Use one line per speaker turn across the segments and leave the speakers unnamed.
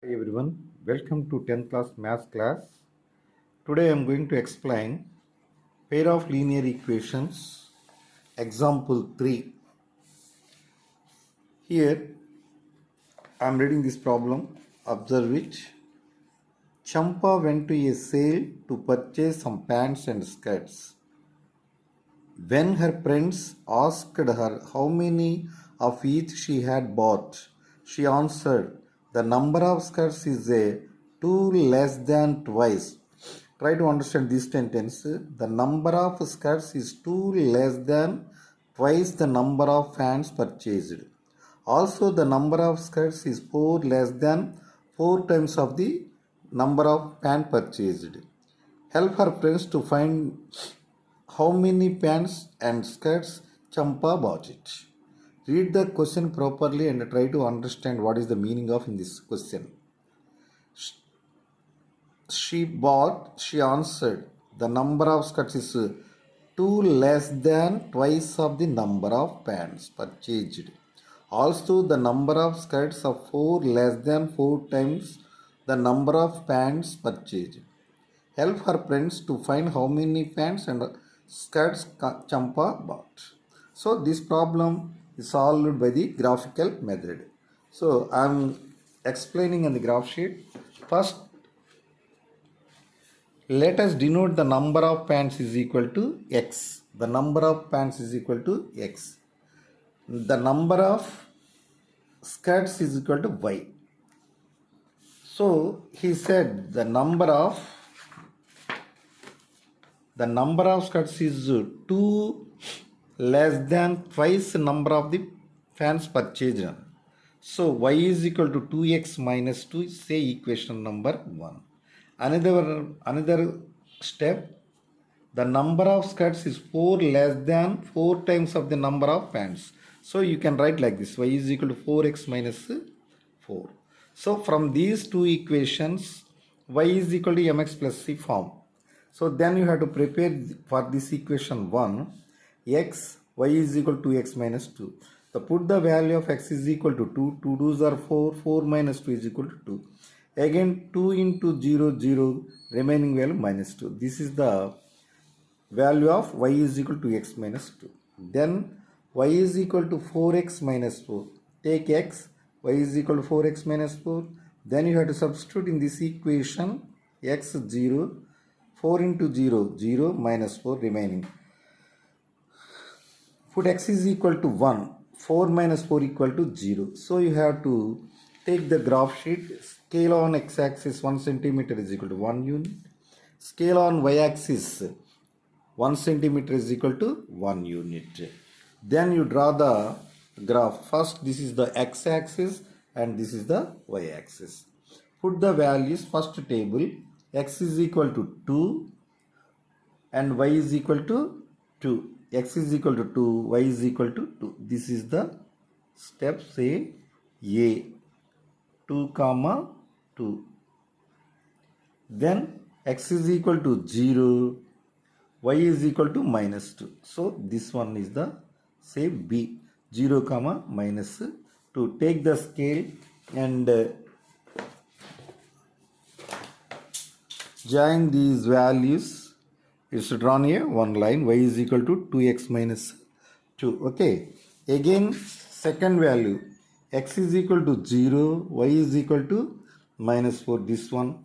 Hi everyone, welcome to 10th class maths class. Today I am going to explain pair of linear equations, example 3. Here I am reading this problem. Observe it. Champa went to a sale to purchase some pants and skirts. When her friends asked her how many of each she had bought, she answered, "The number of skirts is a two less than twice." Try to understand this sentence. The number of skirts is two less than twice the number of pants purchased. Also, the number of skirts is four less than four times of the number of pants purchased. Help her friends to find how many pants and skirts Champa bought it. Read the question properly and try to understand what is the meaning of in this question. She answered, the number of skirts is two less than twice of the number of pants purchased. Also, the number of skirts are four less than four times the number of pants purchased. Help her friends to find how many pants and skirts Champa bought. So this problem is solved by the graphical method. So I am explaining on the graph sheet. First, let us denote the number of pants is equal to x. The number of pants is equal to x. The number of skirts is equal to y. So he said the number of skirts is 2 less than twice the number of the pants purchased. So y is equal to 2x minus 2 is say equation number 1. Another step, the number of skirts is 4 less than 4 times of the number of pants. So you can write like this, y is equal to 4x minus 4. So from these two equations, y is equal to mx plus c form. So then you have to prepare for this equation 1, x, y is equal to x minus 2. So put the value of x is equal to 2, 2 2s are 4, 4 minus 2 is equal to 2. Again 2 into 0, 0, remaining value minus 2. This is the value of y is equal to x minus 2. Then y is equal to 4x minus 4. Take x, y is equal to 4x minus 4. Then you have to substitute in this equation x 0. 4 into 0, 0 minus 4 remaining. Put x is equal to 1. 4 minus 4 equal to 0. So you have to take the graph sheet. Scale on x-axis 1 centimeter is equal to 1 unit. Scale on y-axis 1 centimeter is equal to 1 unit. Then you draw the graph. First this is the x-axis and this is the y-axis. Put the values first table. X is equal to 2 and y is equal to 2. X is equal to 2, y is equal to 2. This is the step, say A, 2 comma 2. Then x is equal to 0, y is equal to minus 2. So this one is the say B, 0 comma minus 2. Take the scale and join these values. It's drawn here one line, y is equal to 2x minus 2. Okay. Again second value, x is equal to 0, y is equal to minus 4. This one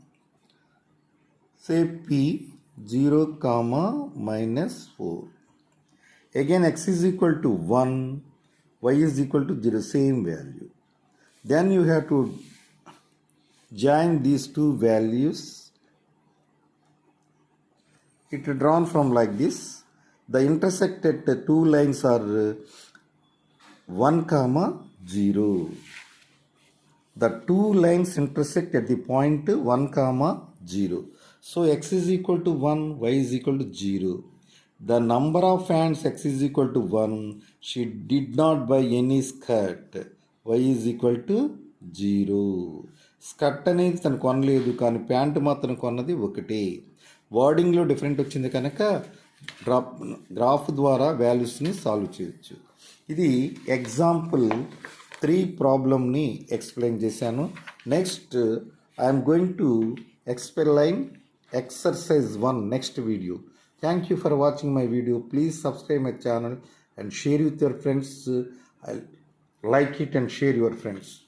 say P, 0 comma minus 4. Again x is equal to 1, y is equal to 0, same value. Then you have to join these two values. It is drawn from like this. The intersected two lines are 1 comma 0. The two lines intersect at the point 1 comma 0. So x is equal to 1, y is equal to 0. The number of pants x is equal to 1. She did not buy any skirt. Y is equal to 0. Skirt అనేది తను కొనలేదు కానీ pant మాత్రం కొన్నది ఒకటే. వర్డింగ్లో different వచ్చింది కనుక graph ద్వారా వాల్యూస్ని సాల్వ్ చేయొచ్చు. ఇది ఎగ్జాంపుల్ 3 ప్రాబ్లమ్ని ఎక్స్ప్లెయిన్ చేశాను. Next, I am going to explain exercise 1 next video. Thank you for watching my video. Please subscribe my channel and share with your friends. Like it and share your friends.